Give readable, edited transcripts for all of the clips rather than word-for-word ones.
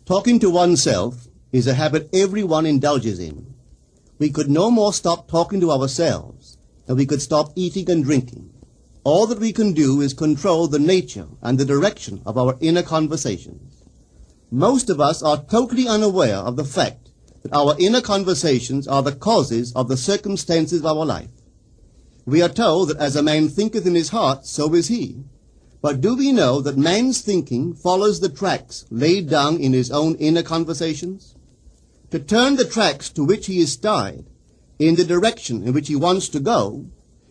Talking to oneself is a habit everyone indulges in. We could no more stop talking to ourselves than we could stop eating and drinking. All that we can do is control the nature and the direction of our inner conversations. Most of us are totally unaware of the fact that our inner conversations are the causes of the circumstances of our life. We are told that as a man thinketh in his heart, so is he. But do we know that man's thinking follows the tracks laid down in his own inner conversations? To turn the tracks to which he is tied in the direction in which he wants to go,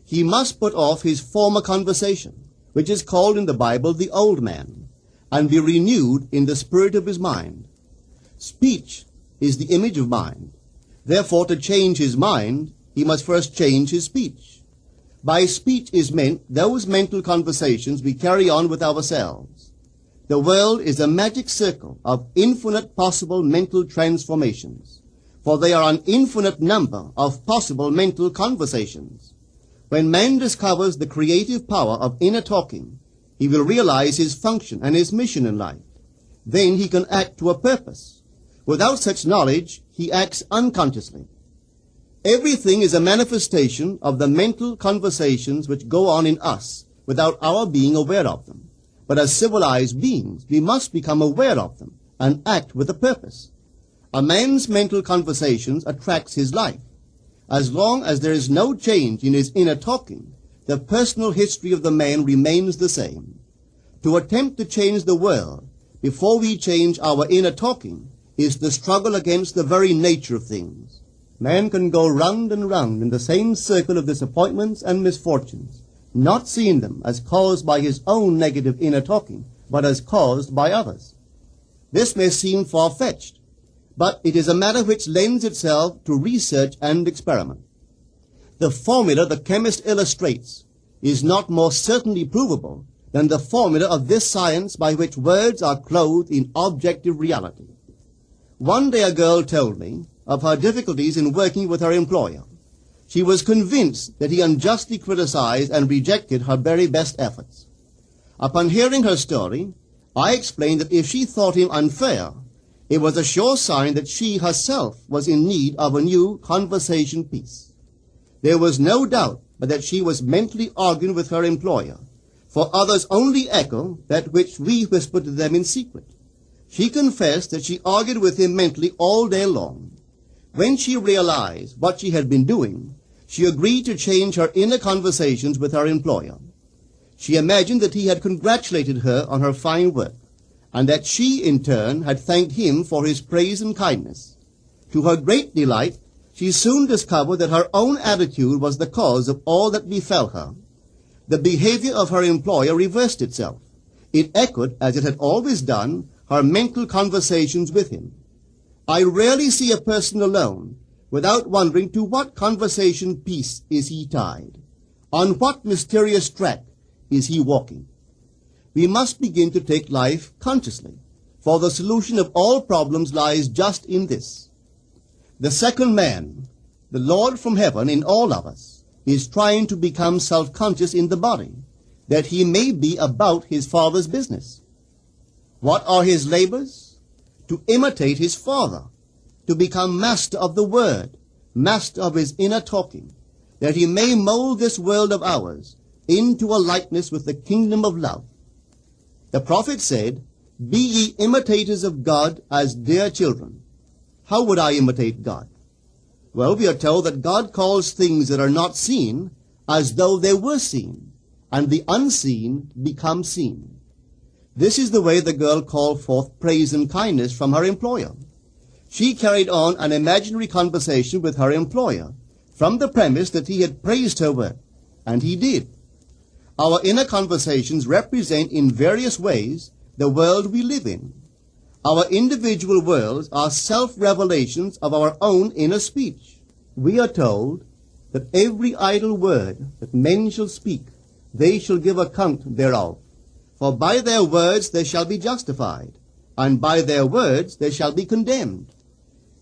he must put off his former conversation, which is called in the Bible the old man, and be renewed in the spirit of his mind. Speech is the image of mind. Therefore, to change his mind, he must first change his speech. By speech is meant those mental conversations we carry on with ourselves. The world is a magic circle of infinite possible mental transformations, for there are an infinite number of possible mental conversations. When man discovers the creative power of inner talking, he will realize his function and his mission in life. Then he can act to a purpose. Without such knowledge, he acts unconsciously. Everything is a manifestation of the mental conversations which go on in us without our being aware of them. But as civilized beings, we must become aware of them and act with a purpose. A man's mental conversations attracts his life. As long as there is no change in his inner talking, the personal history of the man remains the same. To attempt to change the world before we change our inner talking is the struggle against the very nature of things. Man can go round and round in the same circle of disappointments and misfortunes, not seeing them as caused by his own negative inner talking, but as caused by others. This may seem far-fetched, but it is a matter which lends itself to research and experiment. The formula the chemist illustrates is not more certainly provable than the formula of this science by which words are clothed in objective reality. One day a girl told me of her difficulties in working with her employer. She was convinced that he unjustly criticized and rejected her very best efforts. Upon hearing her story, I explained that if she thought him unfair, it was a sure sign that she herself was in need of a new conversation piece. There was no doubt but that she was mentally arguing with her employer, for others only echo that which we whisper to them in secret. She confessed that she argued with him mentally all day long. When she realized what she had been doing, she agreed to change her inner conversations with her employer. She imagined that he had congratulated her on her fine work, and that she, in turn, had thanked him for his praise and kindness. To her great delight, she soon discovered that her own attitude was the cause of all that befell her. The behavior of her employer reversed itself. It echoed, as it had always done, her mental conversations with him. I rarely see a person alone without wondering to what conversation piece is he tied. On what mysterious track is he walking? We must begin to take life consciously, for the solution of all problems lies just in this. The second man, the Lord from heaven in all of us, is trying to become self-conscious in the body, that he may be about his Father's business. What are his labors? To imitate his Father, to become master of the Word, master of his inner talking, that he may mold this world of ours into a likeness with the kingdom of love. The prophet said, "Be ye imitators of God as dear children." How would I imitate God? Well, we are told that God calls things that are not seen as though they were seen, and the unseen become seen. This is the way the girl called forth praise and kindness from her employer. She carried on an imaginary conversation with her employer from the premise that he had praised her work, and he did. Our inner conversations represent in various ways the world we live in. Our individual worlds are self-revelations of our own inner speech. We are told that every idle word that men shall speak, they shall give account thereof. For by their words they shall be justified, and by their words they shall be condemned.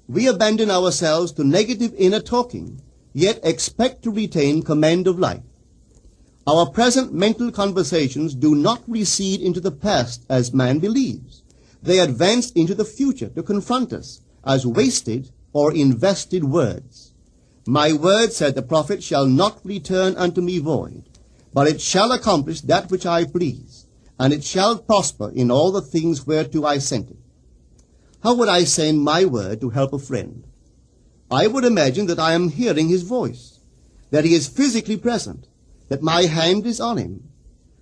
We abandon ourselves to negative inner talking, yet expect to retain command of life. Our present mental conversations do not recede into the past as man believes, They advanced into the future to confront us as wasted or invested words. My word, said the prophet, shall not return unto me void, but it shall accomplish that which I please, and it shall prosper in all the things whereto I sent it. How would I send my word to help a friend? I would imagine that I am hearing his voice, that he is physically present, that my hand is on him.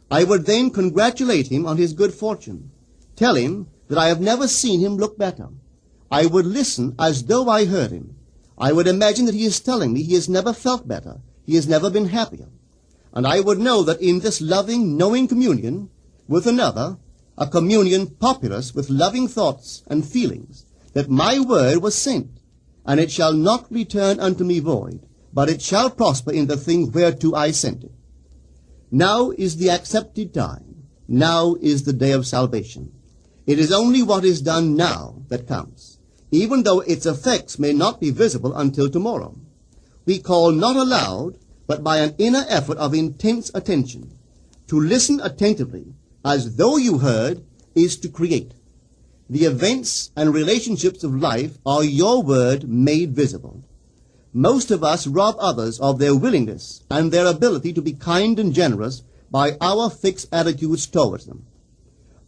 I would then congratulate him on his good fortune, tell him that I have never seen him look better. I would listen as though I heard him. I would imagine that he is telling me he has never felt better, he has never been happier. And I would know that in this loving, knowing communion with another, a communion populous with loving thoughts and feelings, that my word was sent, and it shall not return unto me void, but it shall prosper in the thing whereto I sent it. Now is the accepted time. Now is the day of salvation. It is only what is done now that counts, even though its effects may not be visible until tomorrow. We call not aloud, but by an inner effort of intense attention. To listen attentively, as though you heard, is to create. The events and relationships of life are your word made visible. Most of us rob others of their willingness and their ability to be kind and generous by our fixed attitudes towards them.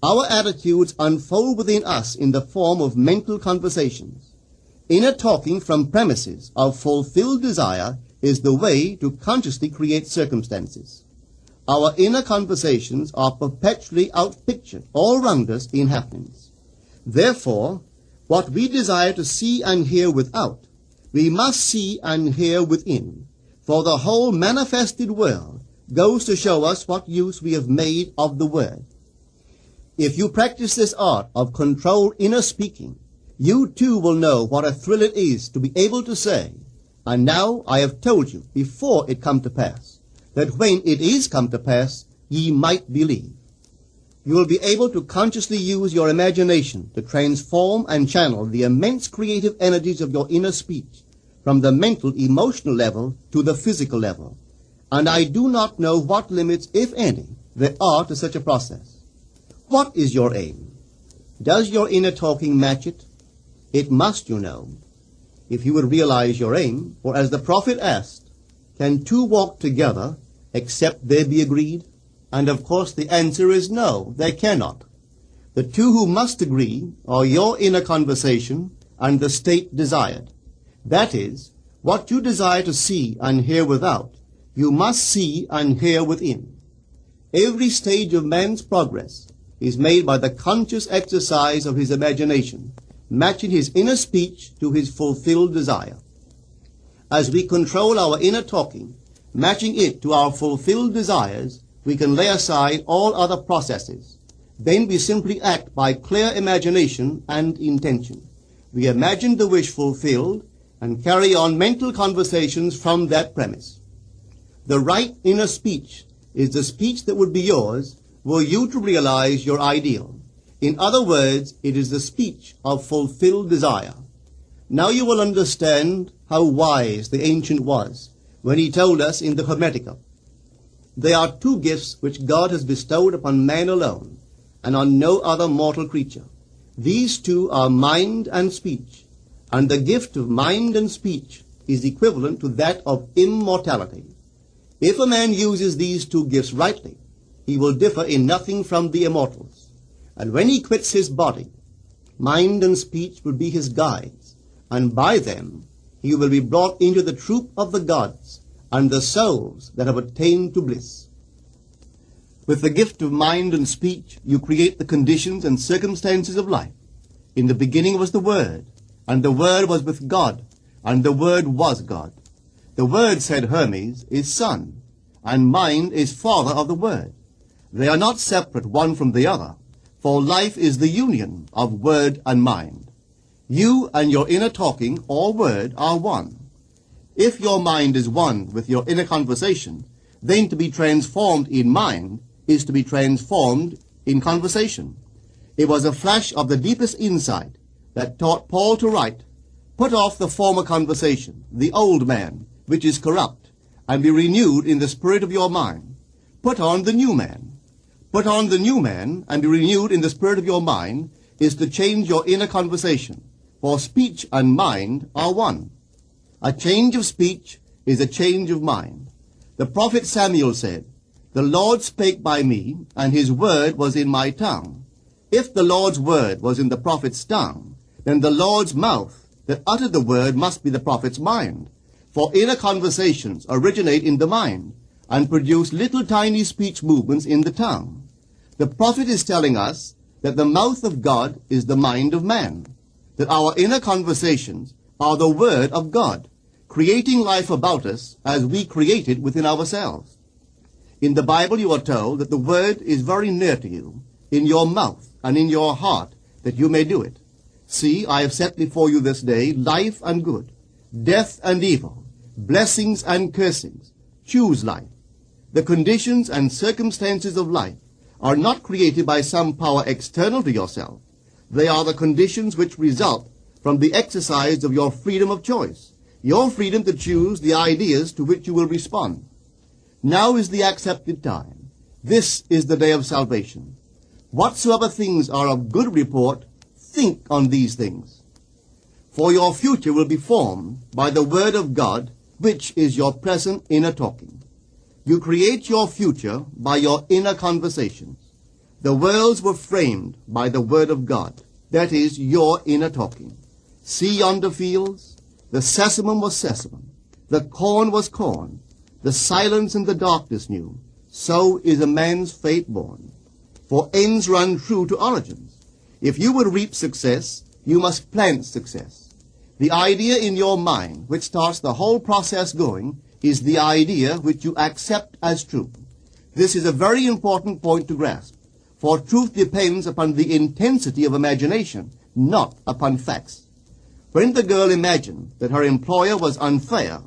Our attitudes unfold within us in the form of mental conversations. Inner talking from premises of fulfilled desire is the way to consciously create circumstances. Our inner conversations are perpetually outpictured all around us in happenings. Therefore, what we desire to see and hear without, we must see and hear within, for the whole manifested world goes to show us what use we have made of the word. If you practice this art of controlled inner speaking, you too will know what a thrill it is to be able to say, and now I have told you before it come to pass, that when it is come to pass, ye might believe. You will be able to consciously use your imagination to transform and channel the immense creative energies of your inner speech from the mental, emotional level to the physical level. And I do not know what limits, if any, there are to such a process. What is your aim? Does your inner talking match it? It must, you know. If you would realize your aim, for as the prophet asked, can two walk together except they be agreed? And of course the answer is no, they cannot. The two who must agree are your inner conversation and the state desired. That is, what you desire to see and hear without, you must see and hear within. Every stage of man's progress is made by the conscious exercise of his imagination, matching his inner speech to his fulfilled desire. As we control our inner talking, matching it to our fulfilled desires, we can lay aside all other processes. Then we simply act by clear imagination and intention. We imagine the wish fulfilled and carry on mental conversations from that premise. The right inner speech is the speech that would be yours were you to realize your ideal. In other words, it is the speech of fulfilled desire. Now you will understand how wise the ancient was when he told us in the Hermetica, there are two gifts which God has bestowed upon man alone, and on no other mortal creature. These two are mind and speech, and the gift of mind and speech is equivalent to that of immortality. If a man uses these two gifts rightly, he will differ in nothing from the immortals. And when he quits his body, mind and speech will be his guides, and by them he will be brought into the troop of the gods and the souls that have attained to bliss. With the gift of mind and speech, you create the conditions and circumstances of life. In the beginning was the Word, and the Word was with God, and the Word was God. The Word, said Hermes, is Son, and mind is Father of the Word. They are not separate one from the other, for life is the union of word and mind. You and your inner talking, or word, are one. If your mind is one with your inner conversation, then to be transformed in mind is to be transformed in conversation. It was a flash of the deepest insight that taught Paul to write, put off the former conversation, the old man, which is corrupt, and be renewed in the spirit of your mind. Put on the new man. Put on the new man, and be renewed in the spirit of your mind, is to change your inner conversation, for speech and mind are one. A change of speech is a change of mind. The prophet Samuel said, "The Lord spake by me, and his word was in my tongue." If the Lord's word was in the prophet's tongue, then the Lord's mouth that uttered the word must be the prophet's mind. For inner conversations originate in the mind and produce little tiny speech movements in the tongue. The prophet is telling us that the mouth of God is the mind of man, that our inner conversations are the word of God, creating life about us as we create it within ourselves. In the Bible you are told that the word is very near to you, in your mouth and in your heart, that you may do it. See, I have set before you this day life and good, death and evil, blessings and cursings. Choose life. The conditions and circumstances of life are not created by some power external to yourself. They are the conditions which result from the exercise of your freedom of choice, your freedom to choose the ideas to which you will respond. Now is the accepted time. This is the day of salvation. Whatsoever things are of good report, think on these things. For your future will be formed by the word of God, which is your present inner talking. You create your future by your inner conversations. The worlds were framed by the word of God, that is, your inner talking. See yonder fields? The sesamum was sesamum, the corn was corn, the silence and the darkness knew. So is a man's fate born. For ends run true to origins. If you would reap success, you must plant success. The idea in your mind, which starts the whole process going, is the idea which you accept as true. This is a very important point to grasp, for truth depends upon the intensity of imagination, not upon facts. When the girl imagined that her employer was unfair,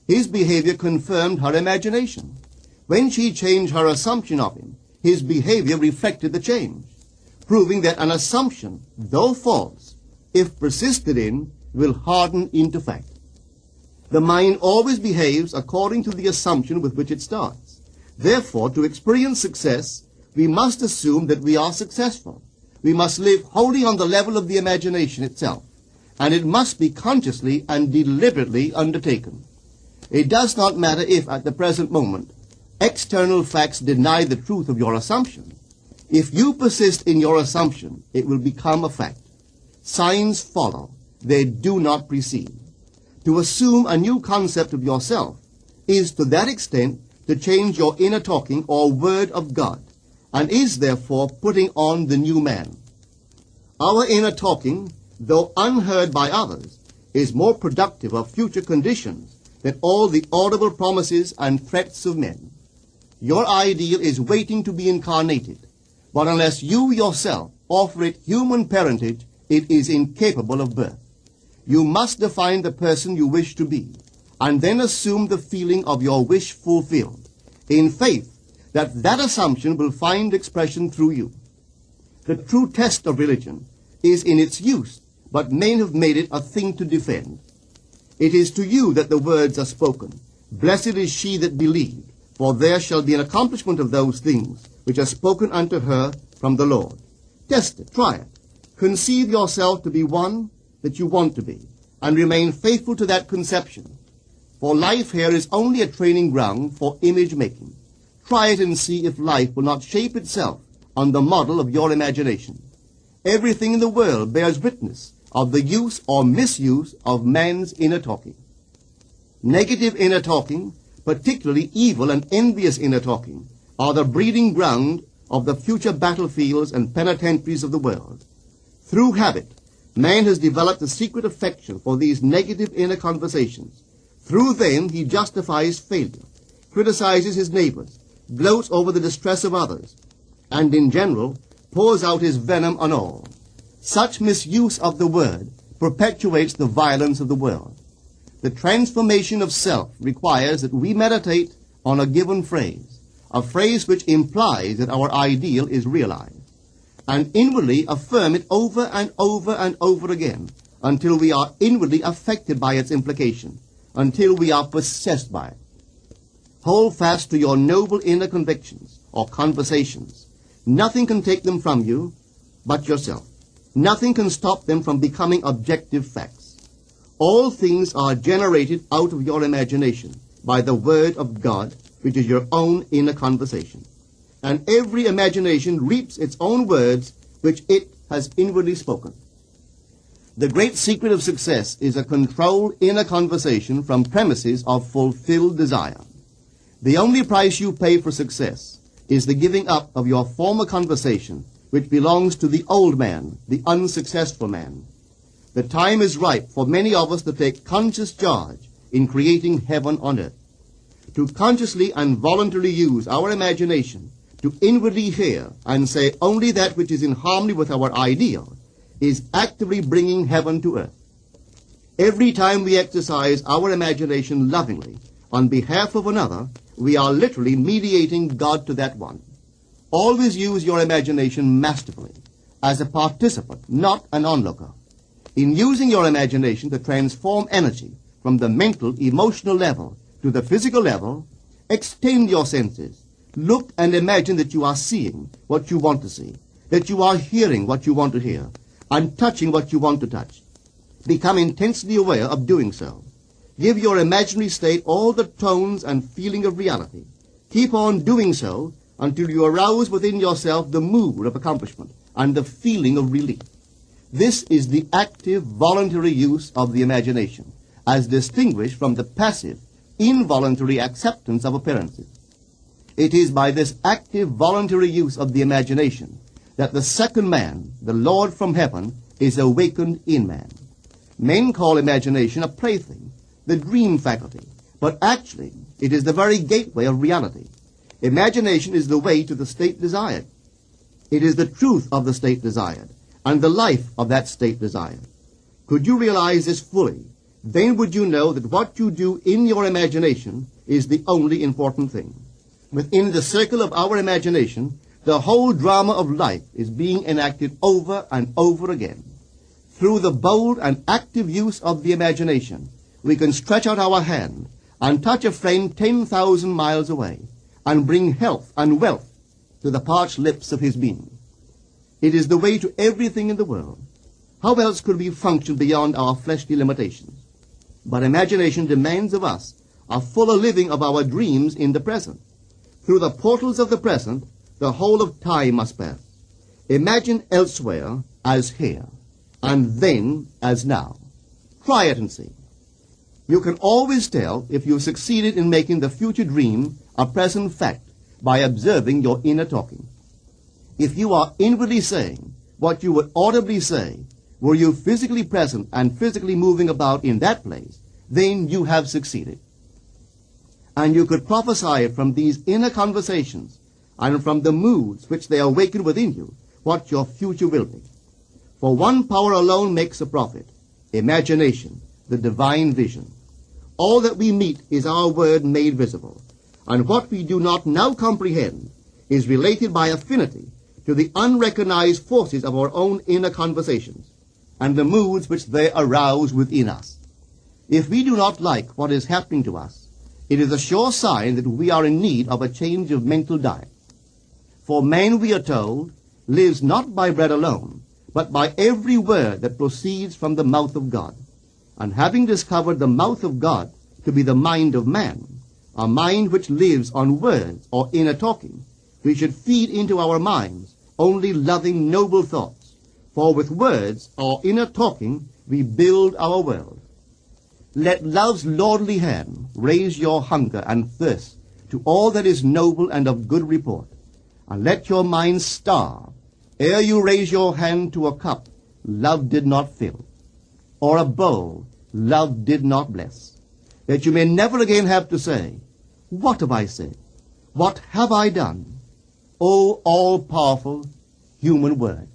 his behavior confirmed her imagination. When she changed her assumption of him, his behavior reflected the change, proving that an assumption, though false, if persisted in, will harden into fact. The mind always behaves according to the assumption with which it starts. Therefore, to experience success, we must assume that we are successful. We must live wholly on the level of the imagination itself, and it must be consciously and deliberately undertaken. It does not matter if, at the present moment, external facts deny the truth of your assumption. If you persist in your assumption, it will become a fact. Signs follow. They do not precede. To assume a new concept of yourself is to that extent to change your inner talking or word of God, and is therefore putting on the new man. Our inner talking, though unheard by others, is more productive of future conditions than all the audible promises and threats of men. Your ideal is waiting to be incarnated, but unless you yourself offer it human parentage, it is incapable of birth. You must define the person you wish to be, and then assume the feeling of your wish fulfilled, in faith that that assumption will find expression through you. The true test of religion is in its use, but men have made it a thing to defend. It is to you that the words are spoken. Blessed is she that believed, for there shall be an accomplishment of those things which are spoken unto her from the Lord. Test it, try it. Conceive yourself to be one that you want to be, and remain faithful to that conception. For life here is only a training ground for image making. Try it and see if life will not shape itself on the model of your imagination. Everything in the world bears witness of the use or misuse of man's inner talking. Negative inner talking, particularly evil and envious inner talking, are the breeding ground of the future battlefields and penitentiaries of the world. Through habit, man has developed a secret affection for these negative inner conversations. Through them he justifies failure, criticizes his neighbors, gloats over the distress of others, and in general pours out his venom on all. Such misuse of the word perpetuates the violence of the world. The transformation of self requires that we meditate on a given phrase, a phrase which implies that our ideal is realized, and inwardly affirm it over and over and over again until we are inwardly affected by its implication, until we are possessed by it. Hold fast to your noble inner convictions or conversations. Nothing can take them from you but yourself. Nothing can stop them from becoming objective facts. All things are generated out of your imagination by the Word of God, which is your own inner conversation. And every imagination reaps its own words, which it has inwardly spoken. The great secret of success is a controlled inner conversation from premises of fulfilled desire. The only price you pay for success is the giving up of your former conversation, which belongs to the old man, the unsuccessful man. The time is ripe for many of us to take conscious charge in creating heaven on earth. To consciously and voluntarily use our imagination to inwardly hear and say only that which is in harmony with our ideal is actively bringing heaven to earth. Every time we exercise our imagination lovingly on behalf of another, we are literally mediating God to that one. Always use your imagination masterfully, as a participant, not an onlooker. In using your imagination to transform energy from the mental, emotional level to the physical level, extend your senses. Look and imagine that you are seeing what you want to see, that you are hearing what you want to hear, and touching what you want to touch. Become intensely aware of doing so. Give your imaginary state all the tones and feeling of reality. Keep on doing so until you arouse within yourself the mood of accomplishment and the feeling of relief. This is the active, voluntary use of the imagination, as distinguished from the passive, involuntary acceptance of appearances. It is by this active, voluntary use of the imagination that the second man, the Lord from heaven, is awakened in man. Men call imagination a plaything, the dream faculty, but actually it is the very gateway of reality. Imagination is the way to the state desired. It is the truth of the state desired, and the life of that state desired. Could you realize this fully, then would you know that what you do in your imagination is the only important thing. Within the circle of our imagination, the whole drama of life is being enacted over and over again. Through the bold and active use of the imagination, we can stretch out our hand and touch a friend 10,000 miles away and bring health and wealth to the parched lips of his being. It is the way to everything in the world. How else could we function beyond our fleshly limitations? But imagination demands of us a fuller living of our dreams in the present. Through the portals of the present, the whole of time must pass. Imagine elsewhere as here, and then as now. Try it and see. You can always tell if you've succeeded in making the future dream a present fact by observing your inner talking. If you are inwardly saying what you would audibly say, were you physically present and physically moving about in that place, then you have succeeded. And you could prophesy it from these inner conversations and from the moods which they awaken within you, what your future will be. For one power alone makes a prophet, imagination, the divine vision. All that we meet is our word made visible, and what we do not now comprehend is related by affinity to the unrecognized forces of our own inner conversations and the moods which they arouse within us. If we do not like what is happening to us, it is a sure sign that we are in need of a change of mental diet. For man, we are told, lives not by bread alone, but by every word that proceeds from the mouth of God. And having discovered the mouth of God to be the mind of man, a mind which lives on words or inner talking, we should feed into our minds only loving, noble thoughts. For with words or inner talking, we build our world. Let love's lordly hand raise your hunger and thirst to all that is noble and of good report, and let your mind starve ere you raise your hand to a cup love did not fill, or a bowl love did not bless, that you may never again have to say, "What have I said? What have I done?" O all-powerful human word.